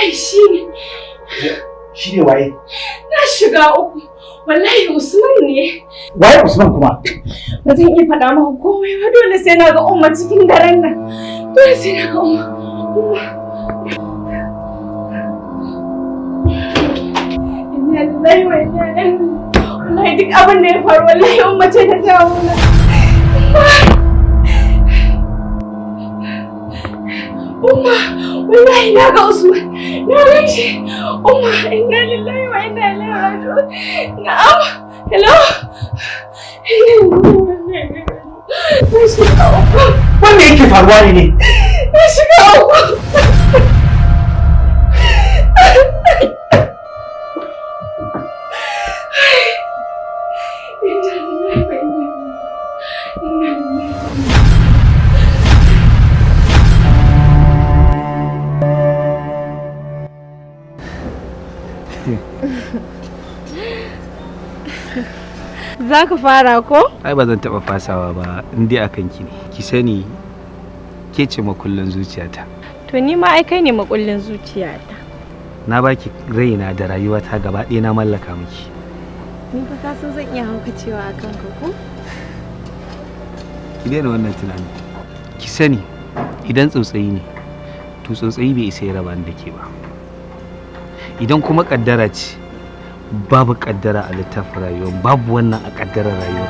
wallahi shine waye? Na shiga uku. Wallahi Usman ne. Waye Usman kuma? Ba zan iya faɗa maka komai ba, dole sai na ga Umma cikin daren nan. Dole sai na ga Umma. Inna lillahi wa inna ilaihi. Wallahi duk abin da ya faru wallahi Umma ce ta jawo mana. Umma, wallahi na ga Usman. Na gan shi. Umma, inna lillahi wa inna ilaihi raji'un. Na'am. Hello. Na shiga uku. Wanda yake faruwa ne? Na shiga uku. Za ka fara ko? Ai ba zan taɓa fasawa ba in dai akan ki ne. Ki sani ke ce makullin zuciyata. To ni ma ai kai ne makullin zuciyata. Na baki raina da rayuwata gaba ɗaya na mallaka miki. Ni fa ka san zan iya haukacewa akan ka ko? Ki daina wannan tunani. Ki sani idan tsautsayi ne to tsautsayi bai isa ya raba ni da ke ba. Idan kuma kaddara ce babu kaddara a littafin rayuwar, babu wannan a kaddarar rayuwar.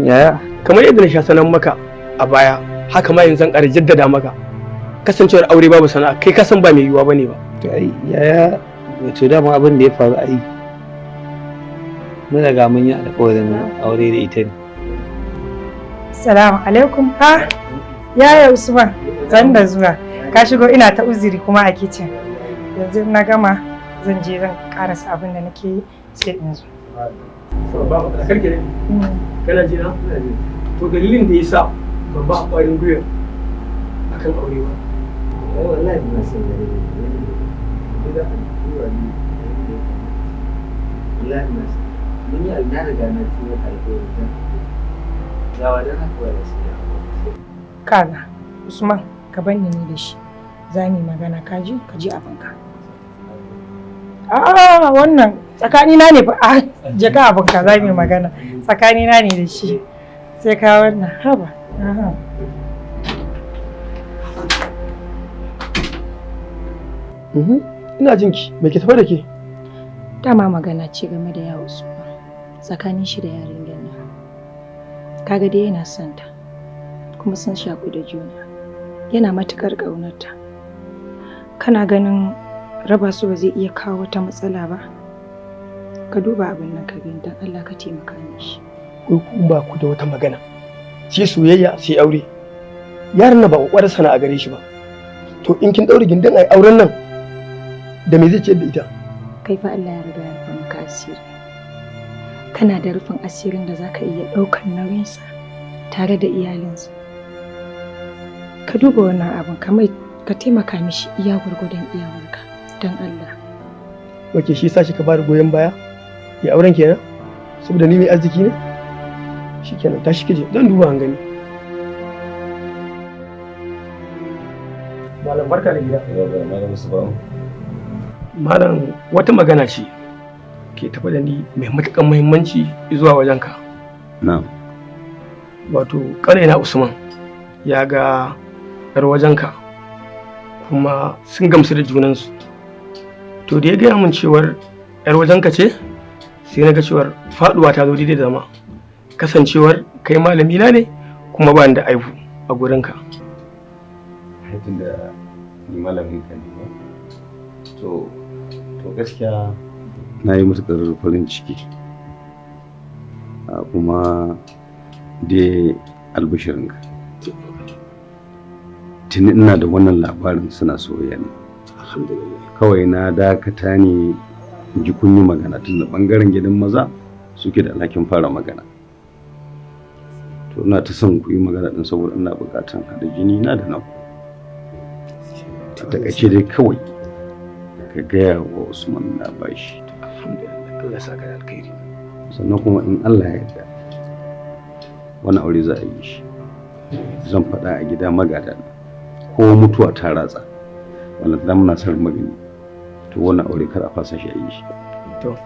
Yaya? Kamar yadda na sha sanan maka a baya, haka ma yanzu zan ƙara jaddada maka. Kasancewar aure babu sana'a, kai ka san ba mai yiwuwa bane ba. To ai yaya, wato dama abin da ya faru ai mun riga mun yi alƙawarin aure da ita ne. Assalamu alaikum. Ha? Yaya Usman, zan da zuwa. Ka shigo ina ta uzuri kuma a kitchen. Yanzu na gama zan je zan karasa abin da nake yi sai in zo. Ba mu da karke ne. Kana ji na? To dalilin da yasa ban ba ƙwarin gwiwa akan aure ba. Wallahi ba sai da ni. Da addu'a ne. Wallahi na mun yi alƙawari da na ciwo alƙawari. Kaga Usman, ka banni ni da shi za mu yi magana, ka ji abinka. Wannan tsakanina ne fa, jaka abinka za mu yi magana tsakanina ne da shi sai ka wannan haba. Ina jinki, me ke tafa da ke? Dama magana ce game da yawo Usman tsakanin shi da yarinyar nan. Kaga dai yana son ta kuma sun shaku da juna, yana matukar ƙaunarta. Kana ganin raba su ba zai iya kawo wata matsala ba? Ka duba abin nan ka gani dan Allah ka taimaka mishi. Ko kun ba ku da wata magana, sai soyayya sai aure. Yaron nan ba kokarin sana'a gare shi ba, to in kin daure gindin ai auren nan da me zai ce da ita? Kai fa Allah ya riga ya rufa maka asiri. Kana da rufin asirin da zaka iya ɗaukar nauyinsa tare da iyalinsa. Ka duba wannan abin ka taimaka mishi iya gwargwadon iyawarka don Allah. Wace shi sa shi ka bada goyon baya? Ya auren kenan? Saboda ni mai arziki ne? Shikenan tashi kije dan duba an gani. Malam barka da gida. Malam Musa. Malam wata magana ce ke tafi da ni mai matuƙar muhimmanci zuwa wajenka. Na'am. Wato ƙanina Usman ya ga yar wajenka kuma sun gamsu da junansu. To da ya gaya min cewar yar wajenka ce, sai na ga cewar faɗuwa ta zo daidai da zama. Kasancewar kai malami na ne kuma ba da aibu a gurinka. Haifin da ni malamin ka ne. To gaskiya na yi matuƙar farin ciki kuma dai albishirinka. Tuni ina da wannan labarin suna soyayya ne. Kawai na dakata ne ji kun yi magana tun da ɓangaren gidan maza suke da alhakin fara magana. To ina ta son ku yi magana din saboda ina buƙatan haɗa jini na da naku. Ta takaice dai kawai ka gaya wa Usman na bashi. Alhamdulillah, Allah ya saka da alkhairi. sannan kuma in Allah ya yarda wani aure za a yi shi, zan faɗa a gida magada ko mutuwa ta ratsa wannan dan muna son magani, to wannan aure kar a fasa shi a yi shi. To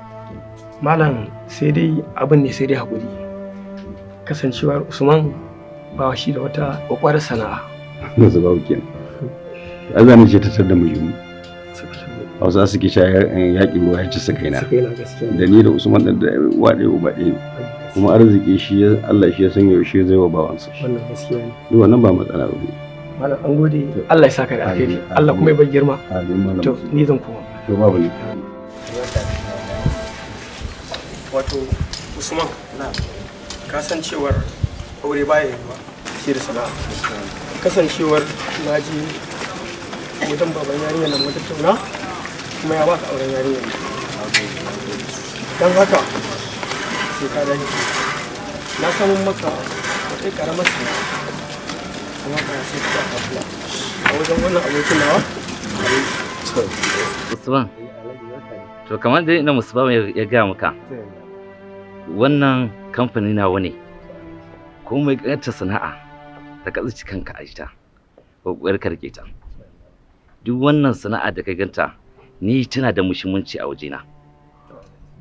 malam sai dai abin ne sai dai haƙuri, kasancewar Usman ba shi da wata ƙwaƙwarar sana'a. Na zuba kenan. Azani ce ta tada mu Hausa suke shayar yaƙin ruwa ya ci sakaina. Da ni da Usman da waɗe uba ɗaya kuma arziki shi Allah shi ya san yaushe zai wa bawansa. Wannan gaskiya ne. Ni wannan ba matsala ba ne. Malam an gode, Allah ya saka da alheri, Allah kuma ya bar girma. Amin malam. To ni zan koma. To babu ni. Wato Usman, ka san cewar aure baya yiwuwa sai da sana'a. Kasancewar na ji wajen baban yarinyar nan wata tauna kuma ya baka auren yarinyar nan. Don haka sai ka dage. Na samu maka wata karamar sana'a kuma ka sai ka kafula a wajen wannan abokin nawa. Usman, to kamar dai ina Musba ya gaya maka, wannan kamfani nawa ne, kuma mai ƙarta sana'a ta katsi kanka a ita, ƙoƙarin ka rike ta. Duk wannan sana'a da ka ganta, ni tana da muhimmanci a wajena.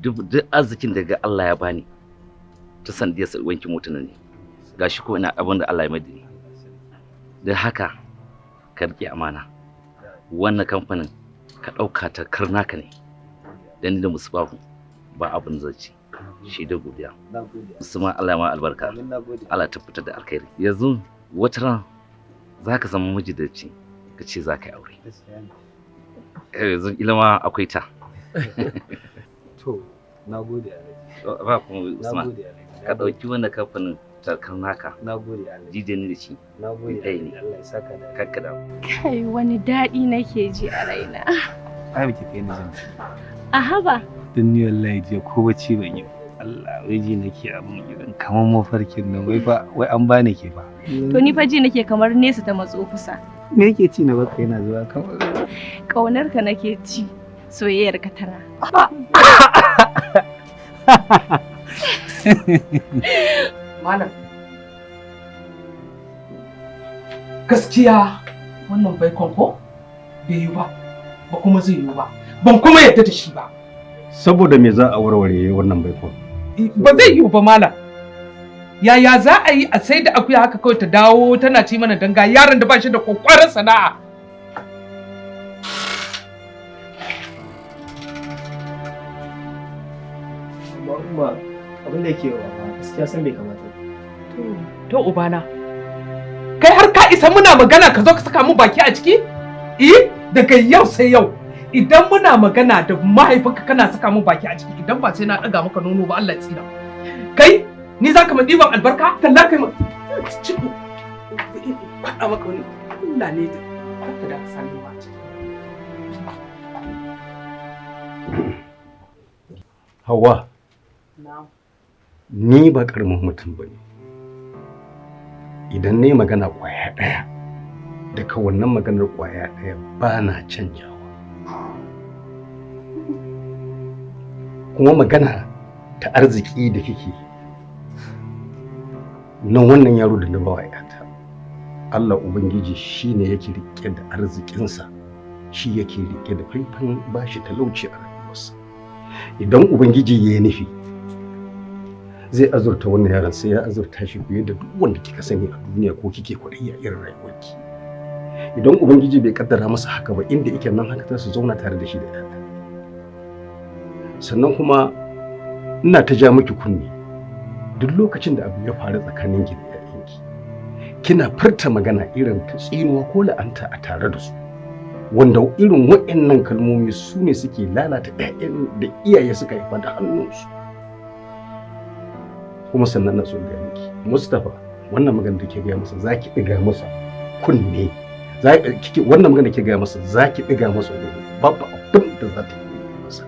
Duk arzikin da ga Allah ya bani, ta sandiyar wankin mutunan ne. Gashi ko ina abin da Allah ya madi. Da haka, ka rike amana. Wannan kamfanin ka ɗauka ta karnaka ne. Da ni da Musbahu ba abin zaci. Shi da godiya. Musamman Allah ya ma albarka. Allah ya tabbatar da alkhairi. Yanzu wata ran za ka zama majidaci ka ce za ka yi aure. Yanzu ilima akwai ta. To, na gode Alhaji. Ba kuma Usman. Ka ɗauki wannan kamfanin tarkar naka. Na gode Alhaji. Jide ni da shi. Na gode Alhaji. Allah ya saka da. Kakka da. Kai wani daɗi nake ji a raina. Ai baki kai ni jin. A haba. Dan ni wallahi jiya ko bacci ban yi. Allah wai ji nake abun idan kamar mafarkin nan wai an bani ke fa. To ni fa ji nake kamar nesa ta matso kusa. Me yake ci na baka yana zuwa kamar Ƙaunar ka nake ci, soyayyar ka tana. Malam. Gaskiya wannan baikon ko bai yi ba kuma zai yi ba. Ban kuma yadda da shi ba. Saboda me za a warware wannan baikon? Ba zai yi ba malam. Yaya za a yi a sai da akuya haka kawai ta dawo tana ci mana danga yaron da ba shi da kwakwaran sana'a. Amma abin da yake wa gaskiya san bai kamata. To ubana. Kai har ka isa muna magana ka zo ka saka mu baki a ciki? Daga yau sai yau. Idan muna magana da mahaifinka kana saka mu baki a ciki idan ba sai na ɗaga maka nono ba Allah ya tsira. Kai ni za ka ma ɗiban albarka? Talla kai ma cikin faɗa maka wani Allah ne da ka da ka sani ba. Hauwa, ni ba ƙaramin mutum ba ne. Idan ne magana ƙwaya ɗaya, daga wannan maganar ƙwaya ɗaya ba na canjawa. Kuma magana ta arziki da kike na wannan yaro da na bawa yata, Allah Ubangiji shi ne yake riƙe da arzikinsa, shi yake riƙe da faifan bashi talauci a rayuwarsa. Idan Ubangiji ya yi nufi, zai azurta wannan yaron sai ya azurta shi fiye da duk wanda kika sani a duniya ko kike kwaɗayi a irin rayuwarki. Idan Ubangiji bai kaddara masa haka ba, inda yake nan haka za su zauna tare da shi da yata. Sannan kuma ina ta ja miki kunni duk lokacin da abu ya faru tsakanin ki da yayanki, kina furta magana irin ta tsinuwa ko la'anta a tare da su, wanda irin waɗannan kalmomi su ne suke lalata ƴaƴan da iyaye suka haifa da hannunsu. Kuma sannan na so ga miki Mustapha, wannan magana da ke gaya masa zaki ɗiga masa kunne, wannan magana da ke gaya masa zaki ɗiga masa kunne, babu abin da za ta yi masa.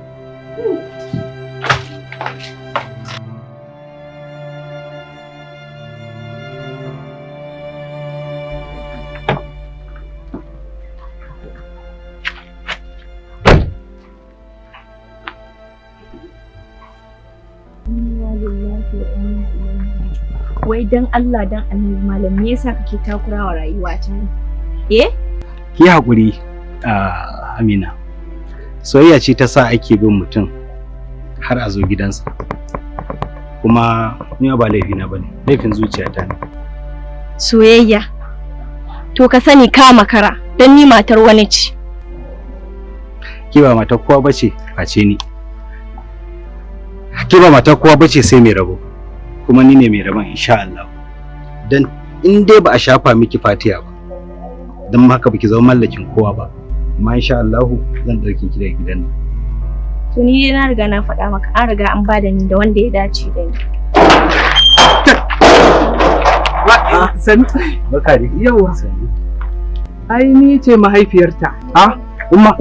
lillahi wa inna ilaihi raji'un. Wai dan Allah dan Annabi malam me yasa kake takurawa rayuwa ta ne? Ki haƙuri, Amina. Soyayya ce ta sa ake bin mutum har a zo gidansa. Kuma ni ba laifina bane, laifin zuciyata ne. Soyayya. To ka sani ka makara, dan ni matar wani ce. Ki ba matar kowa bace face ni. Ki ba matar kowa bace sai mai rabo. Kuma ni ne mai rabon insha Allah. Dan in dai ba a shafa miki fatiya ba, dan haka baki zama mallakin kowa ba. Amma insha Allah zan dauke ki daga gidan nan. To ni dai na riga na faɗa maka, an riga an bada ni da wanda ya dace da ni. Sani. Barka dai. Yawa. Ai ni ce mahaifiyarta. Umma,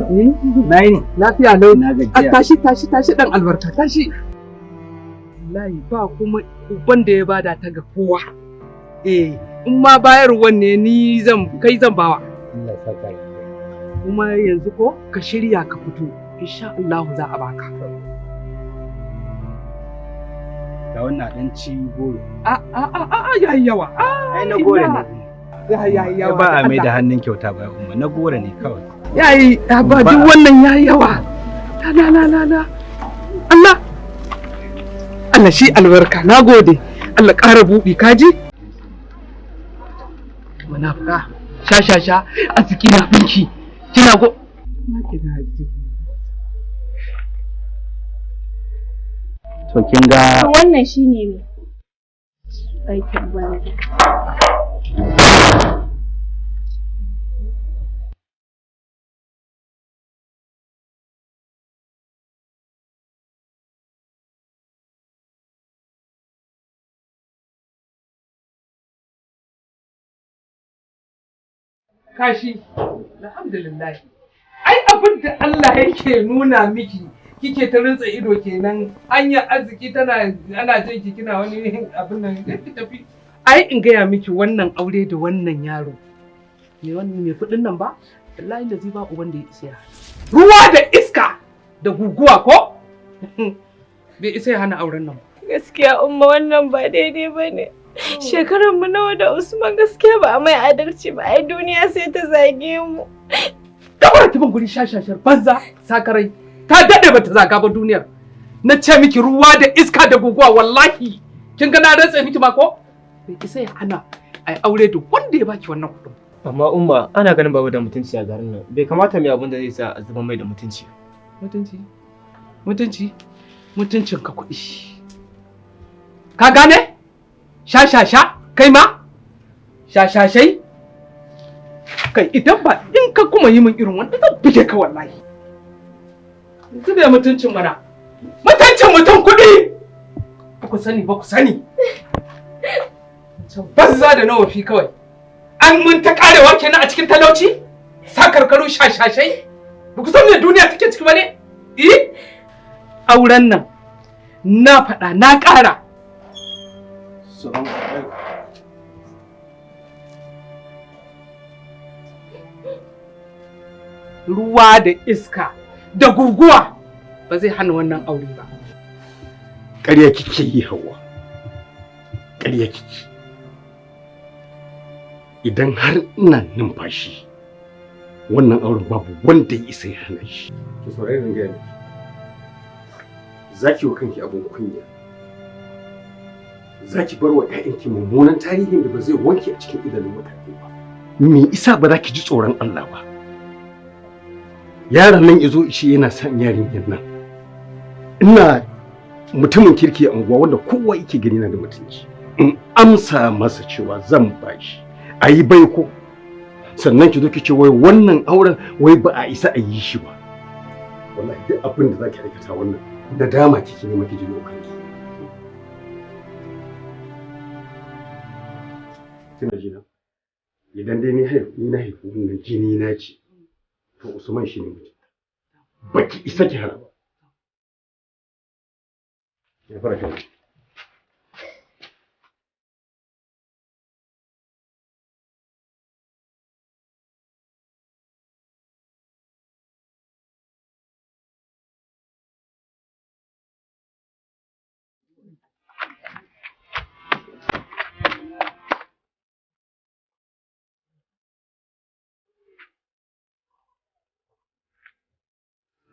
nayi ne. Lafiya lau. Na gajiya. Tashi dan albarka tashi. Wallahi ba kuma uban da ya bada ta ga kowa. In ma bayarwan ne ni kai zan bawa. Allah ya saka. Kuma yanzu ko ka shirya ka fito. Insha Allah za a baka. Da wannan dan ci goro. Yayi yawa. Ai na goro ne. Yayi yawa. Ba a mai da hannun kyauta ba umma, na goro ne kawai. Yayi ba duk wannan yayi yawa. La. Allah shi albarka. Nagode. Allah ƙara buɗi kaji. Munafika. Sha. Arziki na binki. Kina go. To kin ga Wannan shine me? Aikin banza. Kashi. Alhamdulillah. Ai abin da Allah yake nuna miki kike ta rintsa ido kenan, hanyar arziki ana jin ki kina wani abin nan ki tafi. Ai in gaya miki wannan aure da wannan yaro mai kudin nan ba, wallahi da zai ba uban da ya isa ya ruwa da iska da guguwa ko bai isa ya hana auren nan. Gaskiya umma wannan ba daidai bane. Shekarar mu nawa da Usman, gaskiya ba a mai adalci ba. Ai duniya sai ta zage mu. Kamar ki ban guri shashashar banza sakarai. Ta dade bata zaga ba duniyar. Na ce miki ruwa da iska da guguwa wallahi. Kin ga na rantsa miki ma ko? Bai isa ya hana ai aure da wanda ya baki wannan kudin. Amma umma ana ganin babu da mutunci a garin nan. Bai kamata mai abin da zai sa a zuba mai da mutunci. Mutuncin ka kuɗi. Ka gane? Sha kai ma? Shashashai? Kai idan ba in ka kuma yi min irin wanda zan buge ka wallahi. Yanzu da mutuncin mana. Mutuncin mutum kuɗi. Ba ku sani. Banza da nawa fi kawai. An mun ta karewa kenan a cikin talauci? Sakarkaru shashashai? Ba ku san me duniya take ciki ba ne? Auren nan na faɗa na ƙara. Ruwa da iska da guguwa ba zai hana wannan aure ba. Ƙarya kike yi Hauwa. Ƙarya kike. Idan har ina numfashi wannan auren babu wanda ya isa ya hana shi. Ki saurari zan gaya miki. Zaki wa kanki abin kunya. Zaki bar wa ƴaƴanki mummunan tarihin da ba zai wanke a cikin idanun mutane ba. Me isa ba za ki ji tsoron Allah ba? Yaron nan yazo ishi yana son yarinyar nan. Ina mutumin kirki a unguwa wanda kowa yake gani na da mutunci. In amsa masa cewa zan bashi. Ayi baiko. Sannan ki zo ki ce wai wannan auren wai ba a isa a yi shi ba. Wallahi duk abin da zaki aikata wannan nadama kike ne maki jin kanki. Kina jina? Idan dai ni na haifu wannan jini na ce. To Usman shi ne mutum. Baki isa ki hana ba. Ya fara kai.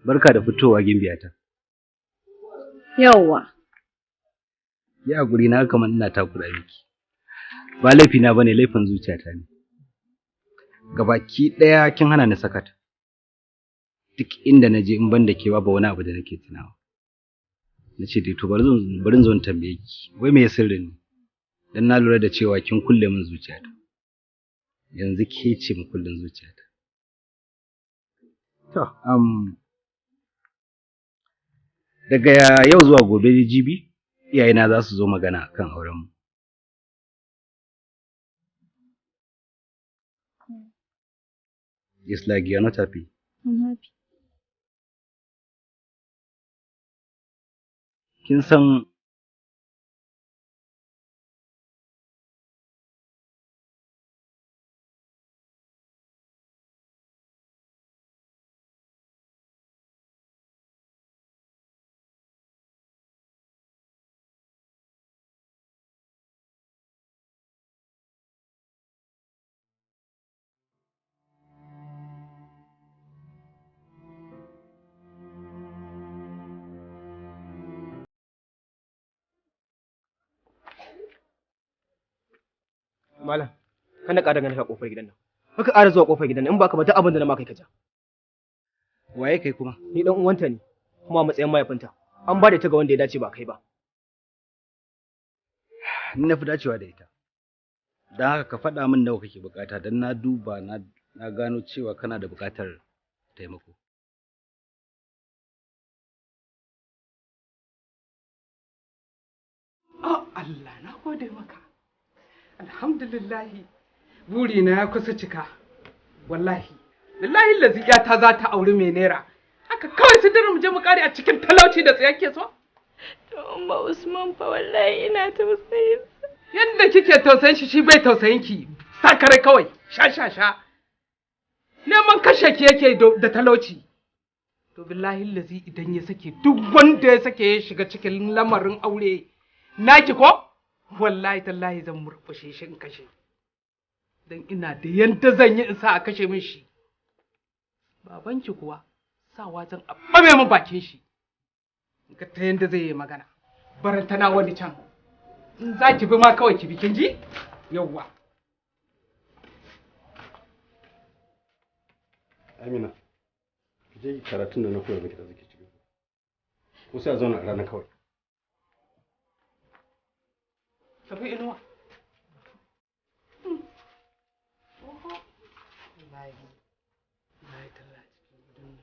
Barka da fitowa gimbiyata. Yawwa. Ya guri na kamar ina takura miki. Ba laifi na bane, laifin zuciyata ne. Gabaki daya kin hana ni sakata. Duk inda naje in ban da ke babu wani abu da nake tunawa. Nace dai to bari zo in tambaye ki. Wai me sirrin ne? Dan na lura da cewa kin kulle min zuciyata. Yanzu ke ce mu kullun zuciyata. To, daga yau zuwa gobe jibi, iyayena za su zo magana akan aurenmu. It's like you're not happy. I'm happy. Kin san Malam, kana ƙara ganin ka kofar gidan nan. Baka ƙara zuwa kofar gidan nan in baka ba duk abin da na maka kai ka ja. waye kai kuma? Ni dan uwanta ne, kuma a matsayin mahaifinta. An ba da ita ga wanda ya dace ba kai ba. Ni na fi dacewa da ita. Don haka ka faɗa min nawa kake bukata don na duba na gano cewa kana da bukatar taimako. Oh Allah, na gode maka. Alhamdulillahi, burina ya kusa cika. Wallahi, lillahi lazi ta za ta auri mai naira. Haka kawai su dira mu je mu kare a cikin talauci da tsayake so? To Umma Usman fa wallahi ina tausayin sa. Yadda kike tausayin shi bai tausayin ki. Sakare kawai, sha. Neman kashe ki yake da talauci. To billahi lazi idan ya sake duk wanda ya sake ya shiga cikin lamarin aure naki ko? Wallahi tallahi zan murƙushe shi in kashe. Dan ina da yanda zan yi in sa a kashe min shi. Babanki kuwa sawa zan abbame min bakin shi. Ga ta yanda zai yi magana. Barantana wani can. In za ki bi ma kawai ki bi kin ji? Yawwa. Amina, ki je karatun da na koya miki da zaki ci gaba. Ko sai a zauna a rana kawai. Tafi inuwa. Wallahi. Wallahi tallahi cikin gidan nan.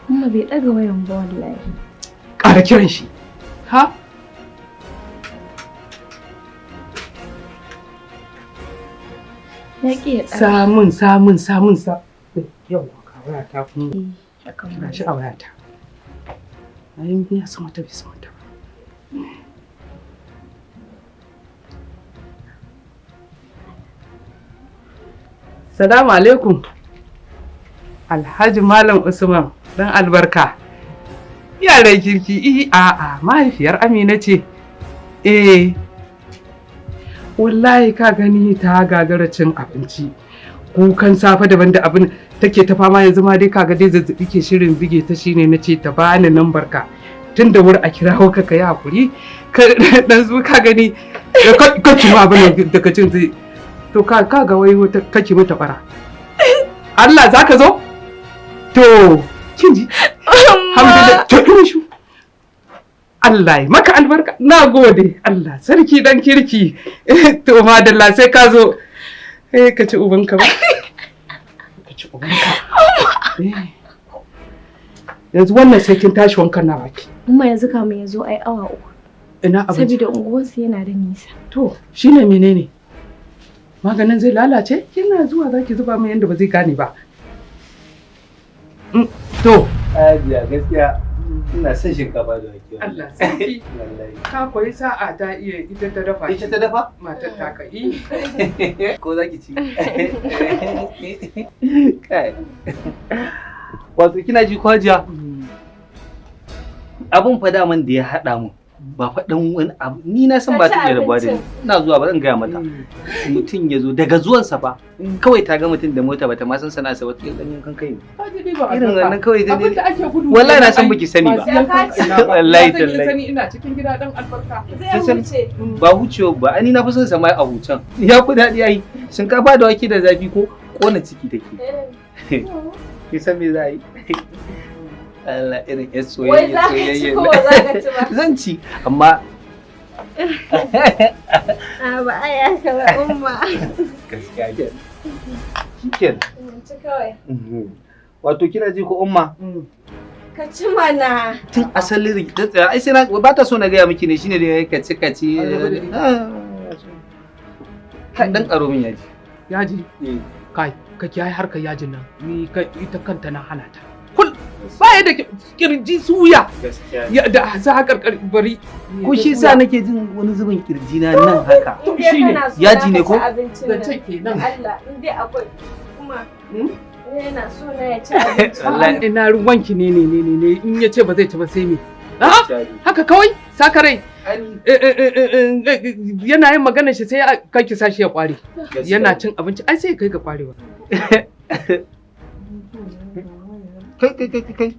Umma bai ɗaga wayan ba wallahi. Ƙara kiran shi. Ha? Ya ki ya ɗaga. Samun sa. Yau ka waya ta kuma. Kira shi a waya ta. Ayin biya sama ta bisa mata. Salamu alaikum. Alhaji Malam Usman dan albarka. Yaran kirki a'a mahaifiyar Amina ce. Wallahi ka gani ta gagara cin abinci. Kukan safe daban da abin take ta fama yanzu ma dai kaga dai zazzabi ke shirin bige ta shine nace ta bani lambar ka. Tun da wuri a kirawo ka kai hakuri. Ka dan zu ka gani ka ci ma abin da ka cin zai to ka ga wai wata kake mata bara. Allah zaka zo? To kin ji? Alhamdulillah to ina shu. Allah ya maka albarka. Na gode. Allah sarki dan kirki. To madalla sai ka zo. Ka ci ubanka ba. Ka ci ubanka. Yanzu wannan sai kin tashi wankan na baki. Amma yanzu kamun ya zo ai awa 3. Ina abinci. Saboda unguwarsu yana da nisa. To shine menene? Maganin zai lalace? Kina zuwa zaki zuba mai yanda ba zai gane ba. To. Ajiya gaskiya ina son shinkafa da wake. Allah sarki. Ka koyi sa'a ta iya ita ta dafa. Ita ta dafa? Matar ta ka yi. Ko zaki ci? Kai. Wato kina ji kwajiya? Abun fa daman da ya haɗa mu. Ba faɗin wani abu ni na san ba ta iya rabuwa da ni ina zuwa ba zan gaya mata mutum ya zo daga zuwansa ba kawai ta ga mutum da mota bata ma san sana'arsa ba ta dan yankan kai irin wannan kawai dai wallahi na san baki sani ba wallahi tallahi sani ina cikin gida dan albarka Zai huce. ba hucewa ba ani na fi son sa mai a hucen ya fi daɗi ai shinkafa da wake da zafi ko kona ciki take ki san me za a yi Allah irin ya soyayya. Wai za ka ci ko za ka ci ba? Zan ci amma. Ba a ya ka ba umma. Gaskiya ke. Shiken. Ci kawai. Wato kina ji ko umma? Ka ci mana. Tun asalin ai sai na ba ta so na gaya miki ne shine da ya kaci kaci. Dan karo min yaji. Yaji? Kai, ka kiyaye harkar yajin nan. Ni ita kanta na hana ta. Baya da kirji suya da za a karkar bari ko shi sa nake jin wani zubin kirji na nan haka shine yaji ne ko da take nan Allah in dai akwai kuma yana so na ya ci abinci Allah ina ruwanki ne in ya ce ba zai ci ba sai me haka kawai sakarai yana yin magana shi sai kai ki sashi ya kware yana cin abinci ai sai kai ga kwarewa kai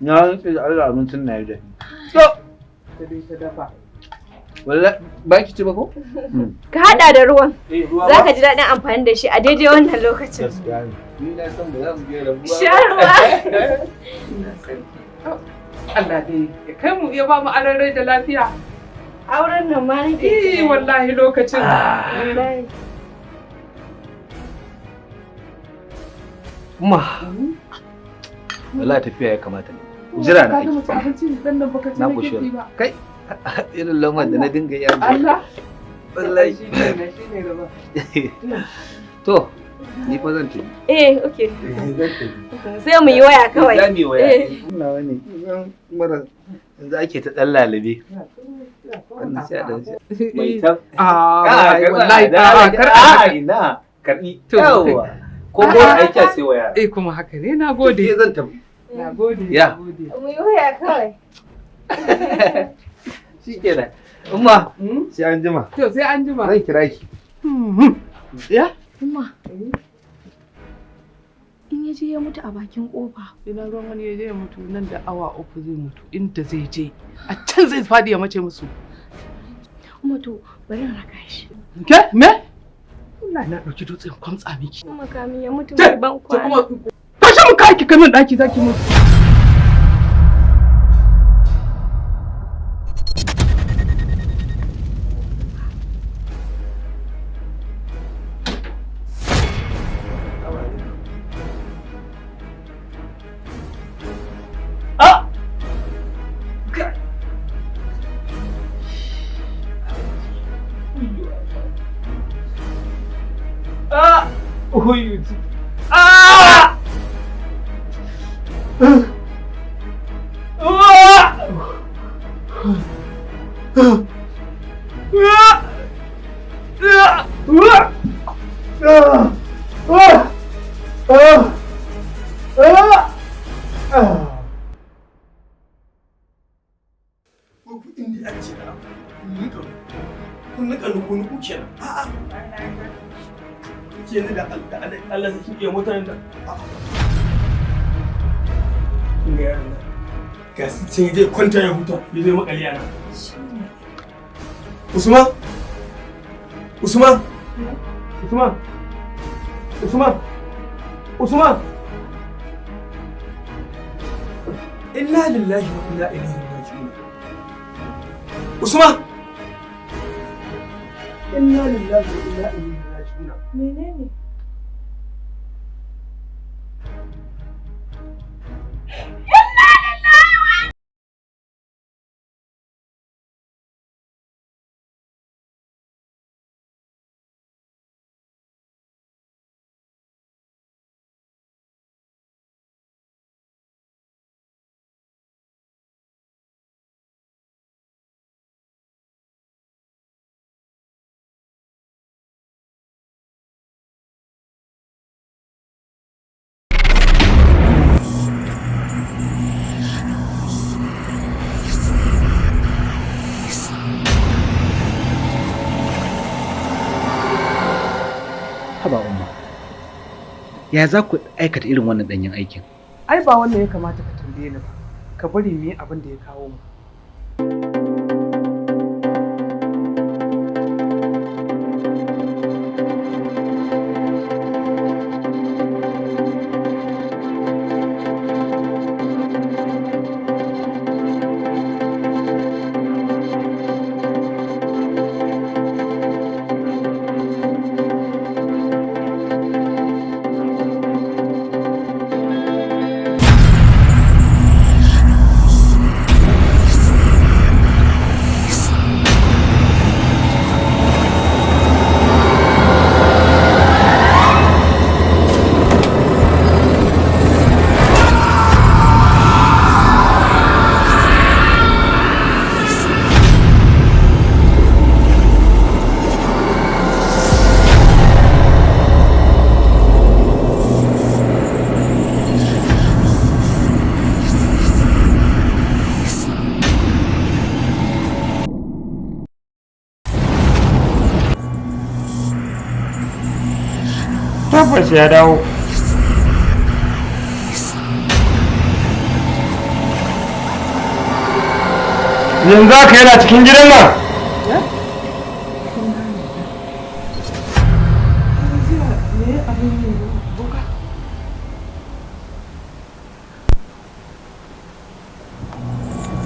na rantse da Allah abincin na yadda so ta dai ta dafa wallahi ba ki ci ba ko ka hada da ruwan za ka ji daɗin amfani da shi a daidai wannan lokacin ni na san ba za mu je rabuwa sha ruwa Allah dai ya kai mu ya ba mu ararai da lafiya auren nan ma nake wallahi lokacin Umma, wallahi tafiya ya kamata ne. Jira na aiki. Na kushe. Kai, irin lamar da na dinga yi Allah. Wallahi. To, ni fa zan tafi. Okay. Sai mu yi waya kawai. Za mu yi waya. Ina wani. Mara yanzu ake ta ɗan lalabe. Wannan sai a ɗan sai. Mai tab. Wallahi ina. Karɓi. Yawwa. Ko gona aiki a sai waya. Kuma haka ne na gode. Ke zan tafi. Na gode. Ya. Mu yi waya kawai. Shikenan. Umma, sai an jima. To sai an jima. Zan kira ki. Ya? Umma. In ya je ya mutu a bakin kofa. Ina ruwan wani ya je ya mutu nan da awa 3 zai mutu inda zai je. A can zai fadi ya mace musu. Umma to bari na raka shi. Ke? Me? Allah na ɗauki dutsen kwamtsa miki. Kuma kamin ya mutu mai ban kwana. Tashi mu kai ki kai min ɗaki zaki mutu. inda aka ce da abu kun nika nuku kenan a'a ke ni da Allah zai iya mutanen da kun ga yaran nan ga su ce zai kwanta ya huta ya zai makali yana Usman Usman Usman Usman Usman inna lillahi wa inna ilaihi raji'un Usman inna lillahi wa inna ilaihi raji'un menene Haba umma, ya za ku aikata irin wannan danyen aikin? Ai ba wannan ya kamata ka tambaye ni ba, ka bari mu yi abin da ya kawo mu. Tabbas ya dawo. Yanzu haka yana cikin gidan nan.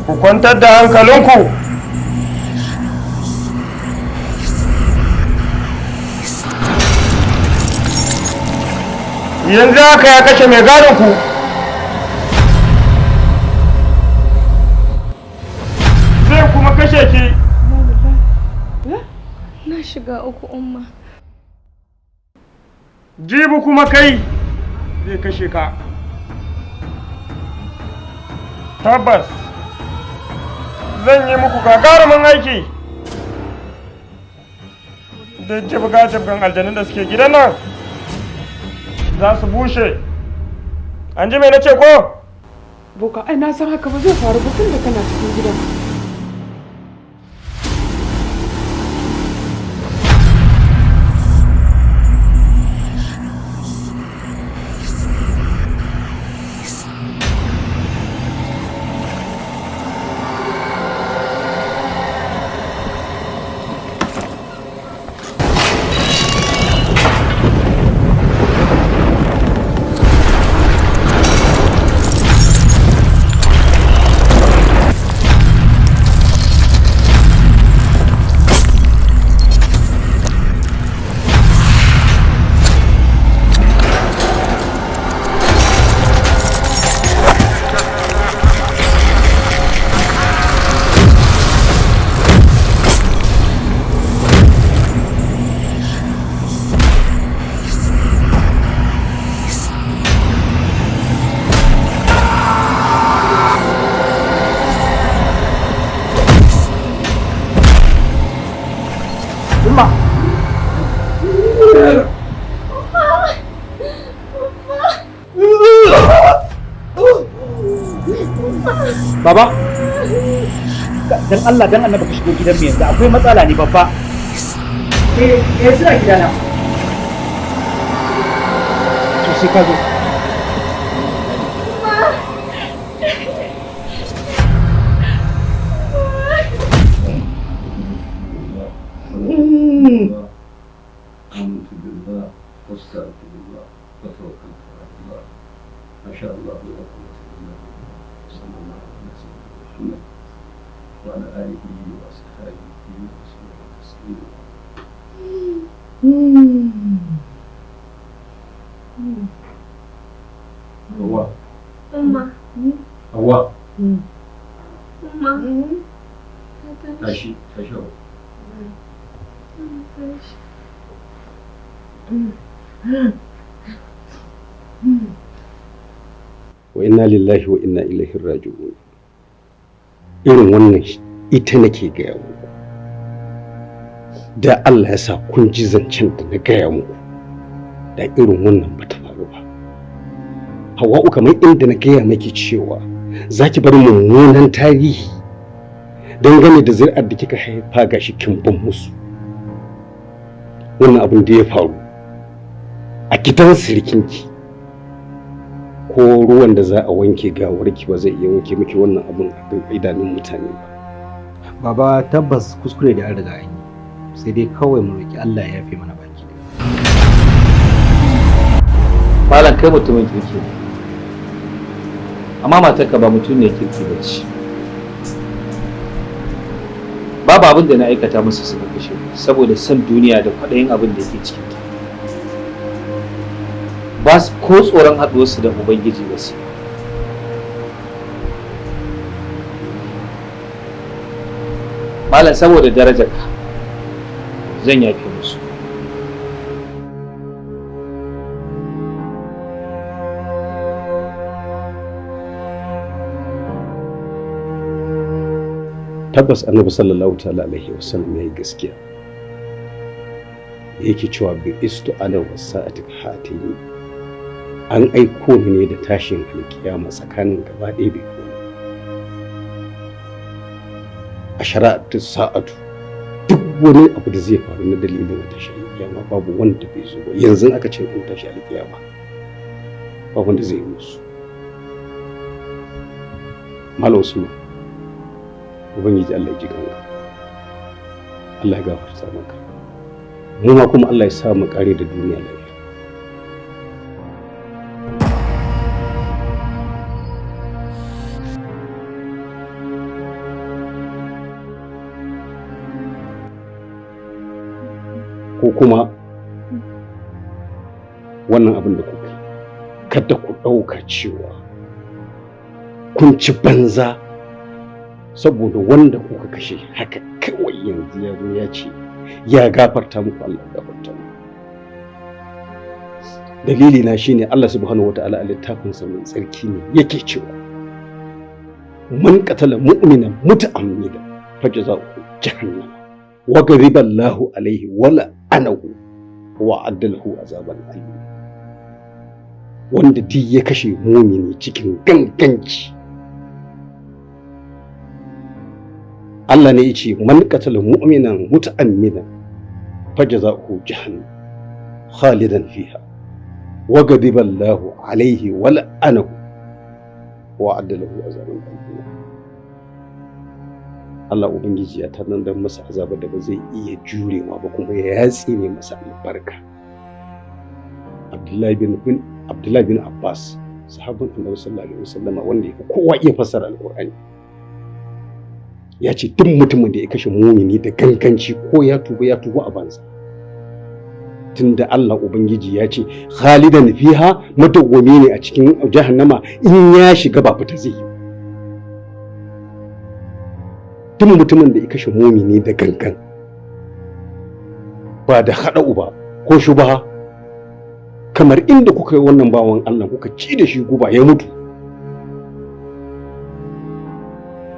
Ku kwantar da hankalinku. Yanzu haka ya kashe mai gadon ku. Zai kuma kashe ki. Na shiga uku umma. Jibi kuma kai zai kashe ka. Tabbas zan yi muku gagarumin aiki. Da jibga-jibgan aljanun da suke gidan nan za su bushe. An ji mai na ce ko? Boka, ai na san haka ba zai faru ba tun da kana cikin gidan. Baba, dan Allah dan annabi ka shigo gidan mu yanzu akwai matsala ne babba. Suna gidana. To sai ka zo. Tashi. Wa inna lillahi wa inna ilaihi raji'un. Irin wannan ita nake gaya muku. Da Allah ya sa kun ji zancen da na gaya muku, da irin wannan ba ta faru ba. Hawwa'u, kamar inda na gaya maki cewa za ki bar mummunan tarihi dangane da zuri'ar da kika haifa gashi kin ban musu. Wannan abin da ya faru a gidan sirikinki, ko ruwan da za a wanke gawarki ba zai iya wanke miki wannan abin a idanun mutane ba. Baba, tabbas kuskure da an riga an yi, sai dai kawai mu roki Allah ya yafe mana baki. Malam, kai mutumin kirki ne, amma matarka ba mutum ne kirki ba ce. Babu abin da na aikata musu suka kashe saboda son duniya da kwaɗayin abin da yake cikin ta. Ba su ko tsoron haɗuwarsu da Ubangiji ba su. Malam, saboda darajarka zan yafe musu. Tabbas annabi sallallahu ta'ala alaihi wasallam yayi gaskiya yake cewa bi istu ana wasa'ati hatini, an aiko ni ne da tashin alkiyama tsakanin gaba ɗaya bai kuma a shari'atu sa'atu. Duk wani abu da zai faru na dalilin tashin alkiyama babu wanda bai zo ba. Yanzu aka ce an tashi alkiyama babu wanda zai yi musu. Malam Usman, Ubangiji Allah ya ji kanka, Allah ya gafarta maka, mu ma kuma Allah ya sa mu kare da duniya lafiya. Ko kuma wannan abin da kuka kada ku ɗauka cewa kun ci banza saboda wanda kuka kashe haka kawai yanzu ya zo ya ce ya gafarta muku. Allah ya gafarta muku. Dalili na shine Allah subhanahu wataala a littafin sa mai tsarki ne yake cewa man qatala mu'minan muta'ammidan fajza'uhu jahannam wa ghadiba Allahu alayhi wa la'anahu wa addalahu azaban alim. Wanda duk ya kashe mumini cikin ganganci, Allah ne yace man qatala mu'minan muta'ammidan fajza'uhu jahannam khalidan fiha wa ghadiba Allahu alayhi wa la'anahu wa addalahu azaban alim. Allah ubangiji ya tanadar masa azabar da ba zai iya jurewa ba, kuma ya tsine masa albarka. Abdullahi bin Abbas, sahabban Annabi sallallahu alaihi wasallama, wanda yake kowa iya fassara alqur'ani, ya ce duk mutumin da ya kashe mumini da ganganci ko ya tuba a banza. Tunda Allah ubangiji ya ce khalidan fiha, madawwami ne a cikin jahannama, in ya shiga ba fita zai yi. Duk mutumin da ya kashe mumini da gangan ba da haɗa'u ba ko shubha, kamar inda kuka yi wannan bawan Allah kuka ci da shi guba ya mutu,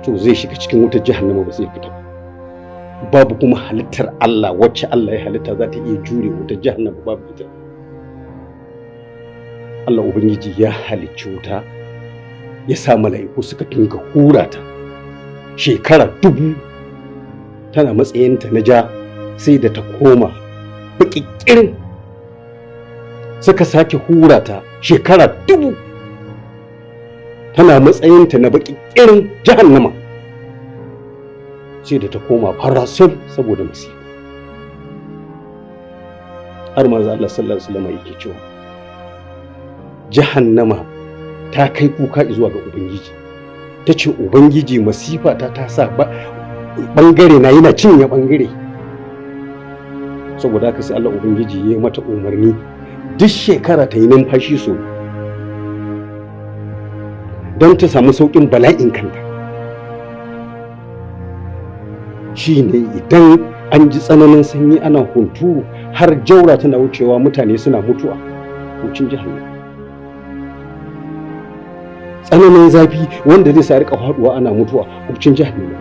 to zai shiga cikin wutar jahannama ba zai fita. Babu kuma halittar Allah wacce Allah ya halitta za ta iya jure wutar jahannama, babu ita. Allah ubangiji ya halicci wuta ya sa mala'iku suka dinga hura ta shekara 1000 tana matsayinta na ja sai da ta koma baƙiƙirin, suka sake hura ta shekara 1000 tana matsayinta na baƙiƙirin jahannama sai da ta koma farasol saboda masifa. Har manzo Allah sallallahu alaihi wasallam yake cewa jahannama ta kai kuka zuwa ga ubangiji, ta ce ubangiji masifa ta sa bangare na yana cinye bangare, saboda haka sai Allah ubangiji ya yi mata umarni duk shekara ta yi numfashi so don ta samu sauƙin bala'in kanta. Shi ne idan an ji tsananin sanyi ana hunturu har jaura tana wucewa mutane suna mutuwa hucin jahannama. Tsananin zafi wanda zai sa rika faduwa ana mutuwa hucin jahannama.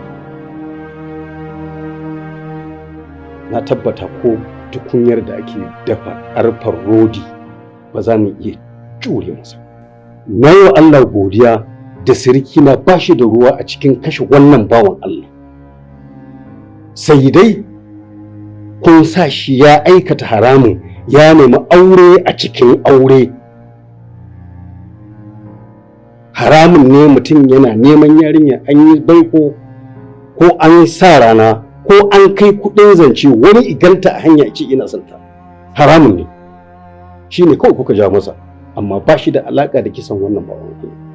Na tabbata ko tukunyar da ake dafa ƙarfar rodi ba za mu iya jure masa. Na yi wa Allah godiya da sirikina ba shi da ruwa a cikin kashe wannan bawan Allah. Sai dai kun sa shi ya aikata haramun, ya nemi aure a cikin aure. Haramun ne mutum yana neman yarinya an yi baiko ko an sa rana ko an kai kudin zance wani iganta a hanya ce ina son ta. Haramun ne. Shi ne kawai kuka ja masa, amma ba shi da alaka da kisan wannan bawan Allah.